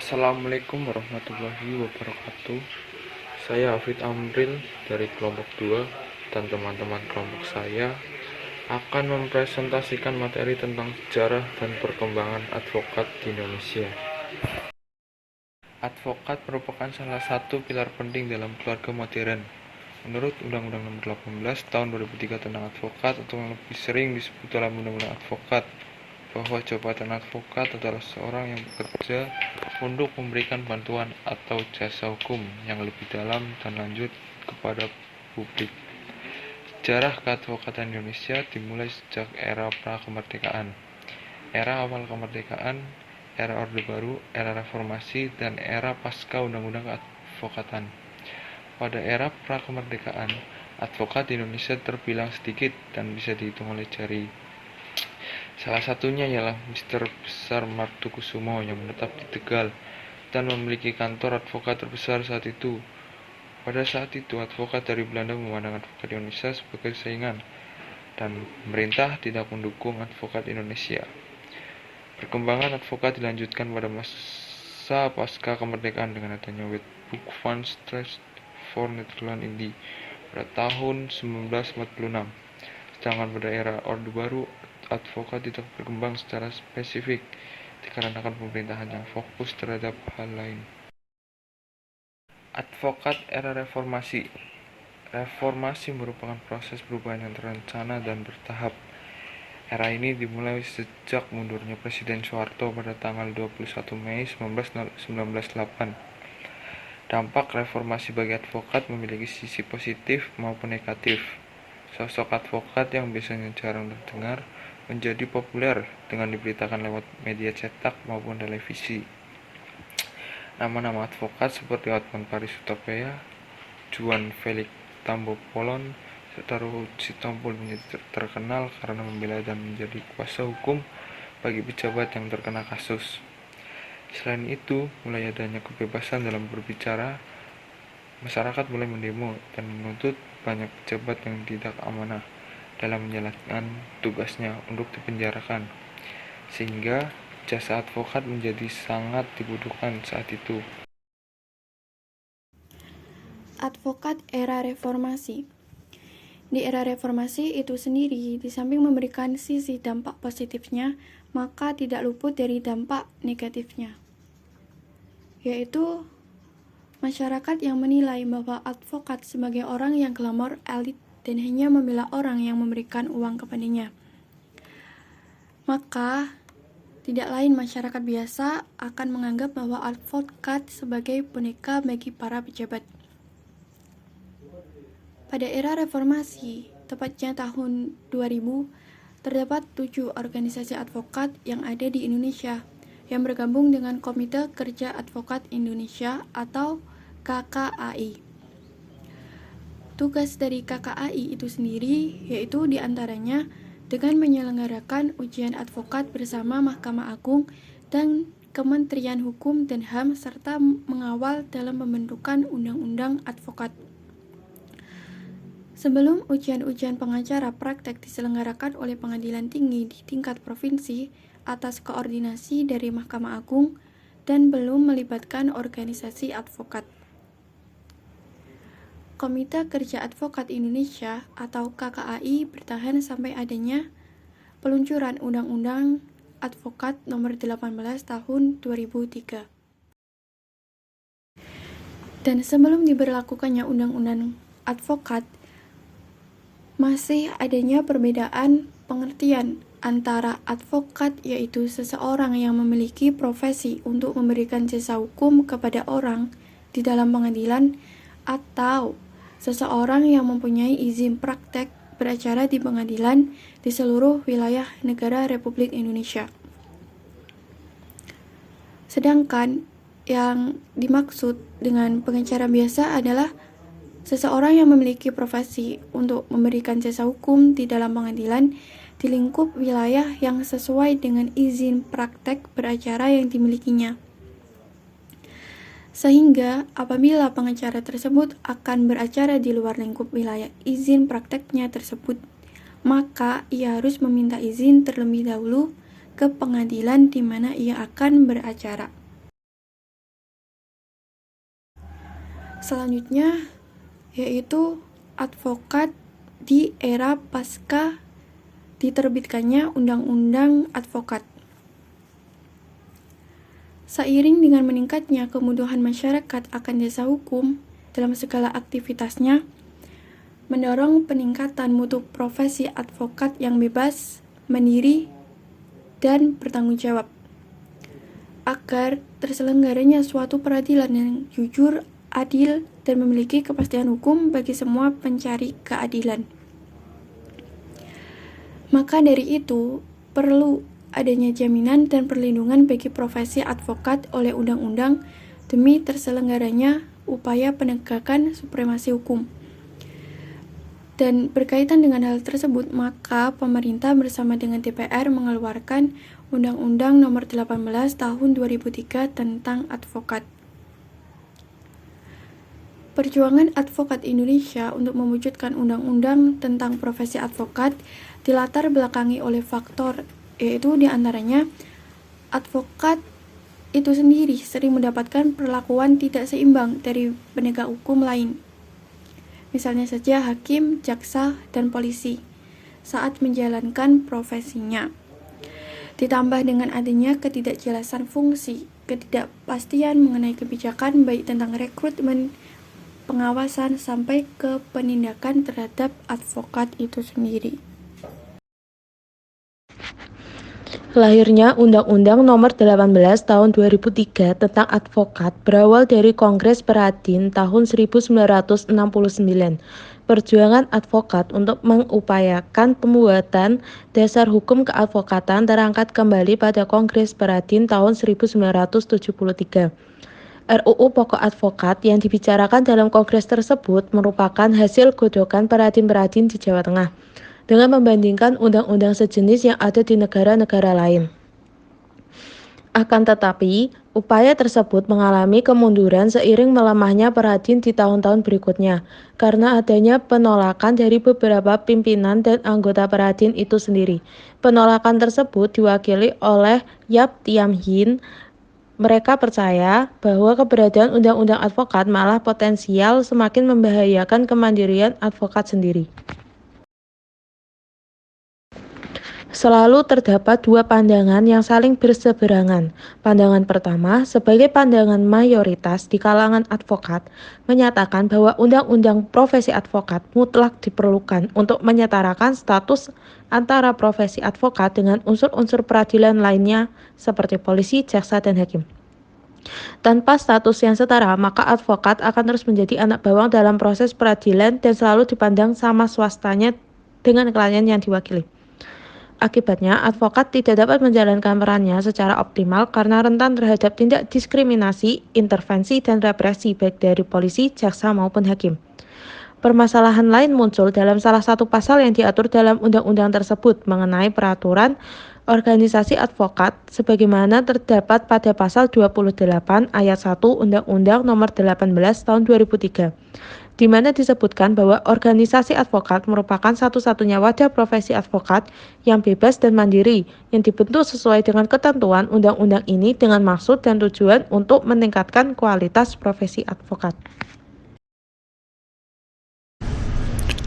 Assalamualaikum warahmatullahi wabarakatuh. Saya Hafid Amril dari kelompok 2 dan teman-teman kelompok saya akan mempresentasikan materi tentang sejarah dan perkembangan advokat di Indonesia. Advokat merupakan salah satu pilar penting dalam keluarga modern. Menurut Undang-Undang Nomor 18 Tahun 2003 tentang advokat, atau yang lebih sering disebut dalam Undang-Undang Advokat, bahwa jabatan advokat adalah seorang yang bekerja untuk memberikan bantuan atau jasa hukum yang lebih dalam dan lanjut kepada publik. Sejarah keadvokatan Indonesia dimulai sejak era pra-kemerdekaan, era awal kemerdekaan, era Orde Baru, era Reformasi, dan era pasca Undang-Undang Keadvokatan. Pada era pra-kemerdekaan, advokat di Indonesia terbilang sedikit dan bisa dihitung oleh jari. Salah satunya ialah Mr. Besar Martokusumo yang menetap di Tegal dan memiliki kantor advokat terbesar saat itu. Pada saat itu, advokat dari Belanda memandang advokat Indonesia sebagai saingan, dan pemerintah tidak mendukung advokat Indonesia. Perkembangan advokat dilanjutkan pada masa pasca kemerdekaan dengan adanya Wetboek van Strafrecht voor Nederland Indië pada tahun 1946. Sedangkan pada era Orde Baru, advokat tidak berkembang secara spesifik dikarenakan pemerintahan yang fokus terhadap hal lain. Advokat era reformasi. Reformasi merupakan proses perubahan yang terencana dan bertahap. Era ini dimulai sejak mundurnya Presiden Soeharto pada tanggal 21 Mei 1908. Dampak reformasi bagi advokat memiliki sisi positif maupun negatif. Sosok advokat yang biasanya jarang terdengar menjadi populer dengan diberitakan lewat media cetak maupun televisi. Nama-nama advokat seperti Hotman Paris Hutapea, Juan Felix Tambopolon, serta Ruhut Sitompul menjadi terkenal karena membela dan menjadi kuasa hukum bagi pejabat yang terkena kasus. Selain itu, mulai adanya kebebasan dalam berbicara, masyarakat mulai mendemo dan menuntut banyak pejabat yang tidak amanah dalam menjalankan tugasnya untuk dipenjarakan, sehingga jasa advokat menjadi sangat dibutuhkan saat itu. Advokat era reformasi. Di era reformasi itu sendiri, di samping memberikan sisi dampak positifnya, maka tidak luput dari dampak negatifnya, yaitu masyarakat yang menilai bahwa advokat sebagai orang yang glamor, elit, dan hanya membela orang yang memberikan uang kepadanya. Maka tidak lain masyarakat biasa akan menganggap bahwa advokat sebagai boneka bagi para pejabat. Pada era reformasi, tepatnya tahun 2000, terdapat 7 organisasi advokat yang ada di Indonesia yang bergabung dengan Komite Kerja Advokat Indonesia atau KKAI. Tugas dari KKAI itu sendiri yaitu diantaranya dengan menyelenggarakan ujian advokat bersama Mahkamah Agung dan Kementerian Hukum dan HAM serta mengawal dalam pembentukan undang-undang advokat. Sebelum ujian-ujian pengacara praktek diselenggarakan oleh pengadilan tinggi di tingkat provinsi atas koordinasi dari Mahkamah Agung dan belum melibatkan organisasi advokat. Komite Kerja Advokat Indonesia atau KKAI bertahan sampai adanya peluncuran Undang-Undang Advokat Nomor 18 Tahun 2003. Dan sebelum diberlakukannya Undang-Undang Advokat, masih adanya perbedaan pengertian antara advokat, yaitu seseorang yang memiliki profesi untuk memberikan jasa hukum kepada orang di dalam pengadilan, atau seseorang yang mempunyai izin praktek beracara di pengadilan di seluruh wilayah negara Republik Indonesia. Sedangkan yang dimaksud dengan pengacara biasa adalah seseorang yang memiliki profesi untuk memberikan jasa hukum di dalam pengadilan di lingkup wilayah yang sesuai dengan izin praktek beracara yang dimilikinya. Sehingga apabila pengacara tersebut akan beracara di luar lingkup wilayah izin prakteknya tersebut, maka ia harus meminta izin terlebih dahulu ke pengadilan di mana ia akan beracara. Selanjutnya yaitu advokat di era pasca diterbitkannya Undang-Undang Advokat. Seiring dengan meningkatnya kemudahan masyarakat akan jasa hukum dalam segala aktivitasnya, mendorong peningkatan mutu profesi advokat yang bebas, mandiri, dan bertanggung jawab, agar terselenggaranya suatu peradilan yang jujur, adil, dan memiliki kepastian hukum bagi semua pencari keadilan. Maka dari itu, perlu adanya jaminan dan perlindungan bagi profesi advokat oleh undang-undang demi terselenggaranya upaya penegakan supremasi hukum. Dan berkaitan dengan hal tersebut, maka pemerintah bersama dengan DPR mengeluarkan Undang-Undang Nomor 18 Tahun 2003 tentang advokat. Perjuangan advokat Indonesia untuk mewujudkan undang-undang tentang profesi advokat dilatar belakangi oleh faktor, yaitu diantaranya advokat itu sendiri sering mendapatkan perlakuan tidak seimbang dari penegak hukum lain. Misalnya saja hakim, jaksa, dan polisi saat menjalankan profesinya. Ditambah dengan adanya ketidakjelasan fungsi, ketidakpastian mengenai kebijakan baik tentang rekrutmen, pengawasan, sampai ke penindakan terhadap advokat itu sendiri. Lahirnya Undang-Undang Nomor 18 Tahun 2003 tentang advokat berawal dari Kongres Peradin tahun 1969. Perjuangan advokat untuk mengupayakan pembuatan dasar hukum keadvokatan terangkat kembali pada Kongres Peradin tahun 1973. RUU Pokok Advokat yang dibicarakan dalam kongres tersebut merupakan hasil godokan peradin-peradin di Jawa Tengah dengan membandingkan undang-undang sejenis yang ada di negara-negara lain. Akan tetapi, upaya tersebut mengalami kemunduran seiring melemahnya peradin di tahun-tahun berikutnya karena adanya penolakan dari beberapa pimpinan dan anggota peradin itu sendiri. Penolakan tersebut diwakili oleh Yap Thiam Hien. Mereka percaya bahwa keberadaan undang-undang advokat malah potensial semakin membahayakan kemandirian advokat sendiri. Selalu terdapat dua pandangan yang saling berseberangan. Pandangan pertama, sebagai pandangan mayoritas di kalangan advokat, menyatakan bahwa undang-undang profesi advokat mutlak diperlukan untuk menyetarakan status antara profesi advokat dengan unsur-unsur peradilan lainnya seperti polisi, jaksa, dan hakim. Tanpa status yang setara, maka advokat akan terus menjadi anak bawang dalam proses peradilan dan selalu dipandang sama swastanya dengan klien yang diwakili. Akibatnya, advokat tidak dapat menjalankan perannya secara optimal karena rentan terhadap tindak diskriminasi, intervensi, dan represi baik dari polisi, jaksa, maupun hakim. Permasalahan lain muncul dalam salah satu pasal yang diatur dalam undang-undang tersebut mengenai peraturan organisasi advokat sebagaimana terdapat pada pasal 28 ayat 1 Undang-Undang Nomor 18 Tahun 2003. Di mana disebutkan bahwa organisasi advokat merupakan satu-satunya wadah profesi advokat yang bebas dan mandiri yang dibentuk sesuai dengan ketentuan undang-undang ini dengan maksud dan tujuan untuk meningkatkan kualitas profesi advokat.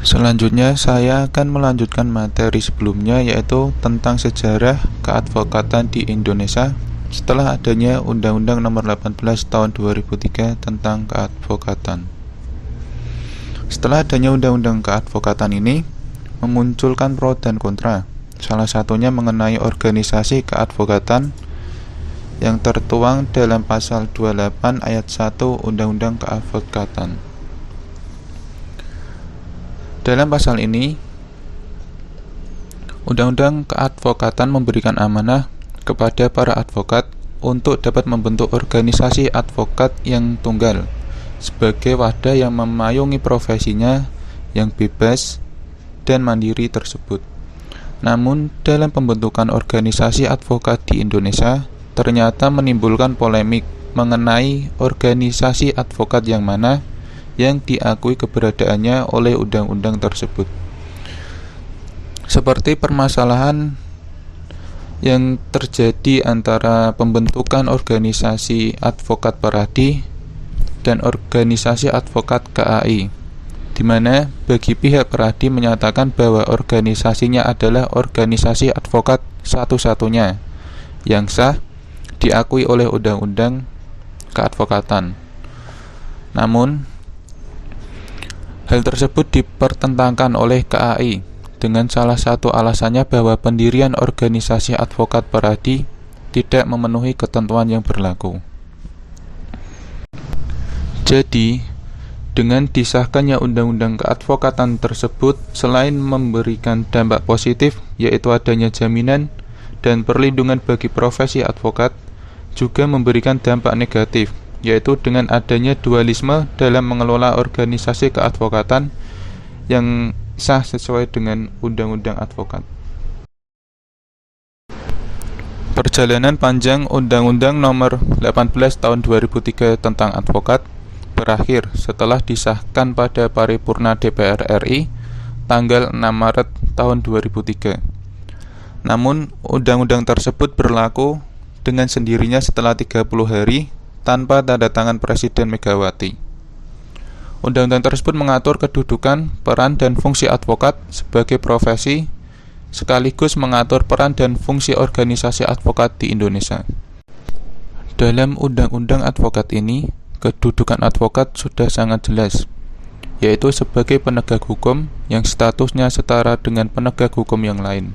Selanjutnya, saya akan melanjutkan materi sebelumnya, yaitu tentang sejarah keadvokatan di Indonesia setelah adanya Undang-Undang Nomor 18 Tahun 2003 tentang keadvokatan. Setelah adanya Undang-Undang Keadvokatan ini, memunculkan pro dan kontra. Salah satunya mengenai organisasi keadvokatan yang tertuang dalam pasal 28 ayat 1 Undang-Undang Keadvokatan. Dalam pasal ini, Undang-Undang Keadvokatan memberikan amanah kepada para advokat untuk dapat membentuk organisasi advokat yang tunggal sebagai wadah yang memayungi profesinya yang bebas dan mandiri tersebut. Namun, dalam pembentukan organisasi advokat di Indonesia ternyata menimbulkan polemik mengenai organisasi advokat yang mana yang diakui keberadaannya oleh undang-undang tersebut. Seperti permasalahan yang terjadi antara pembentukan organisasi advokat Peradi dan organisasi advokat KAI, di mana bagi pihak peradi menyatakan bahwa organisasinya adalah organisasi advokat satu-satunya yang sah diakui oleh undang-undang keadvokatan. Namun, hal tersebut dipertentangkan oleh KAI dengan salah satu alasannya bahwa pendirian organisasi advokat peradi tidak memenuhi ketentuan yang berlaku. Jadi, dengan disahkannya undang-undang keadvokatan tersebut, selain memberikan dampak positif, yaitu adanya jaminan dan perlindungan bagi profesi advokat, juga memberikan dampak negatif, yaitu dengan adanya dualisme dalam mengelola organisasi keadvokatan yang sah sesuai dengan undang-undang advokat. Perjalanan panjang Undang-Undang Nomor 18 Tahun 2003 tentang advokat berakhir setelah disahkan pada paripurna DPR RI tanggal 6 Maret tahun 2003. Namun, undang-undang tersebut berlaku dengan sendirinya setelah 30 hari tanpa tanda tangan Presiden Megawati. Undang-undang tersebut mengatur kedudukan, peran, dan fungsi advokat sebagai profesi, sekaligus mengatur peran dan fungsi organisasi advokat di Indonesia. Dalam undang-undang advokat ini, kedudukan advokat sudah sangat jelas, yaitu sebagai penegak hukum yang statusnya setara dengan penegak hukum yang lain.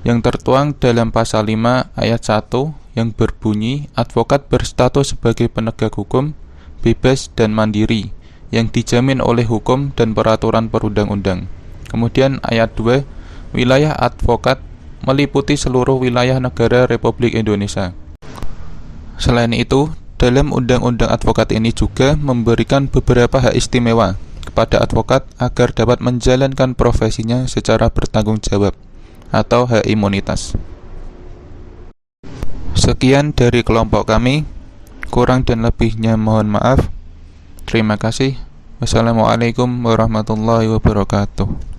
Yang tertuang dalam pasal 5 ayat 1 yang berbunyi, advokat berstatus sebagai penegak hukum, bebas dan mandiri, yang dijamin oleh hukum dan peraturan perundang-undang. Kemudian ayat 2, wilayah advokat meliputi seluruh wilayah negara Republik Indonesia. Selain itu, dalam undang-undang advokat ini juga memberikan beberapa hak istimewa kepada advokat agar dapat menjalankan profesinya secara bertanggung jawab atau hak imunitas. Sekian dari kelompok kami, kurang dan lebihnya mohon maaf. Terima kasih. Wassalamualaikum warahmatullahi wabarakatuh.